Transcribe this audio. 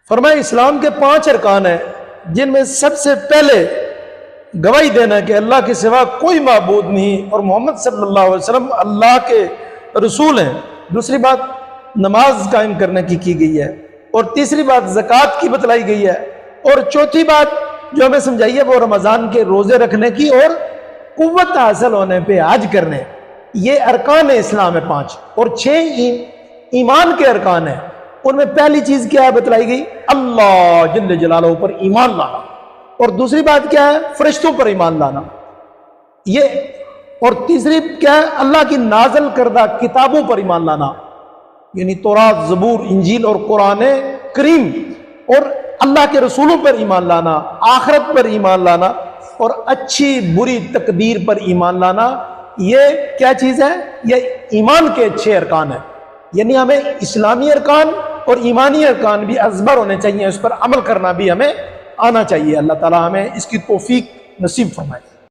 فرمایا اسلام کے 5 ارکان ہیں جن میں سب سے پہلے گواہی دینا کہ اللہ کے سوا کوئی معبود نہیں اور محمد صلی اللہ علیہ وسلم اللہ کے رسول ہیں۔ دوسری بات نماز قائم کرنے کی گئی ہے، اور تیسری بات زکوٰۃ کی بتلائی گئی ہے، اور چوتھی بات جو ہمیں سمجھائی ہے وہ رمضان کے روزے رکھنے کی اور قوت حاصل ہونے پہ حج کرنے۔ یہ ارکان اسلام ہے 5، اور 6 ایمان کے ارکان ہیں۔ ان میں پہلی چیز کیا ہے بتلائی گئی؟ اللہ جل جلالہ پر ایمان لانا، اور دوسری بات کیا ہے؟ فرشتوں پر ایمان لانا یہ، اور تیسری کیا ہے؟ اللہ کی نازل کردہ کتابوں پر ایمان لانا، یعنی تورات، زبور، انجیل اور قرآن کریم، اور اللہ کے رسولوں پر ایمان لانا، آخرت پر ایمان لانا، اور اچھی بری تقدیر پر ایمان لانا۔ یہ کیا چیز ہے؟ یہ ایمان کے 6 ارکان ہیں۔ یعنی ہمیں اسلامی ارکان اور ایمانی ارکان بھی ازبر ہونے چاہیے، اس پر عمل کرنا بھی ہمیں آنا چاہیے۔ اللہ تعالی ہمیں اس کی توفیق نصیب فرمائے۔